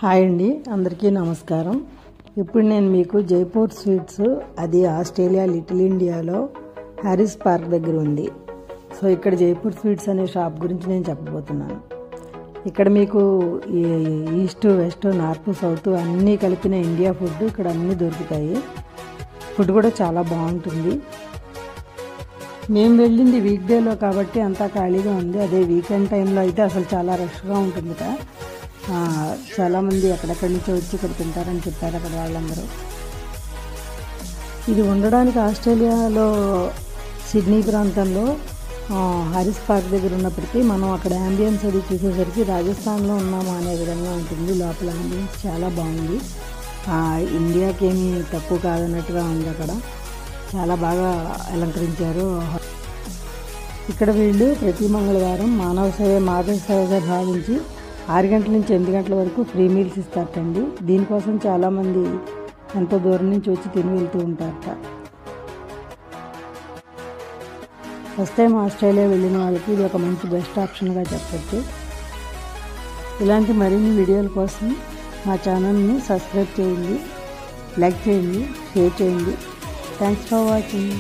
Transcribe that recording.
Hi అండి, అందరికీ నమస్కారం. ఇప్పుడు నేను మీకు జైపూర్ స్వీట్స్, అది ఆస్ట్రేలియా లిటిల్ ఇండియాలో హారిస్ పార్క్ దగ్గర ఉంది. సో ఇక్కడ జైపూర్ స్వీట్స్ అనే షాప్ గురించి నేను చెప్పబోతున్నాను. ఇక్కడ మీకు ఈస్ట్, వెస్ట్, నార్త్, సౌత్ అన్నీ కలిపిన ఇండియా ఫుడ్ ఇక్కడ అన్నీ దొరుకుతాయి. ఫుడ్ కూడా చాలా బాగుంటుంది. మేము వెళ్ళింది వీక్ డేలో కాబట్టి అంతా ఖాళీగా ఉంది. అదే వీకెండ్ టైంలో అయితే అసలు చాలా రష్గా ఉంటుంది కదా. చాలామంది ఎక్కడెక్కడి నుంచో వచ్చి ఇక్కడ తింటారని చెప్పారు అక్కడ వాళ్ళందరూ. ఇది ఉండడానికి ఆస్ట్రేలియాలో సిడ్నీ ప్రాంతంలో హారిస్ పార్క్ దగ్గర ఉన్నప్పటికీ మనం అక్కడ యాంబియన్స్ అది చూసేసరికి రాజస్థాన్లో ఉన్నాము అనే విధంగా ఉంటుంది. లోపల యాంబియన్స్ చాలా బాగుంది. ఇండియాకి ఏమీ తక్కువ కాదన్నట్టుగా ఉంది. అక్కడ చాలా బాగా అలంకరించారు. ఇక్కడ వీళ్ళు ప్రతి మంగళవారం మానవ సేవగా భావించి 6 గంటల నుంచి 8 గంటల వరకు ఫ్రీ మీల్స్ ఇస్తారటండి. దీనికోసం చాలామంది ఎంతో దూరం నుంచి వచ్చి తిని వెళ్తూ ఉంటారట. ఫస్ట్ టైం ఆస్ట్రేలియా వెళ్ళిన వాళ్ళకి ఇది ఒక మంచి బెస్ట్ ఆప్షన్గా చెప్పచ్చు. ఇలాంటి మరిన్ని వీడియోల కోసం మా ఛానల్ని సబ్స్క్రైబ్ చేయండి, లైక్ చేయండి, షేర్ చేయండి. Thanks for watching.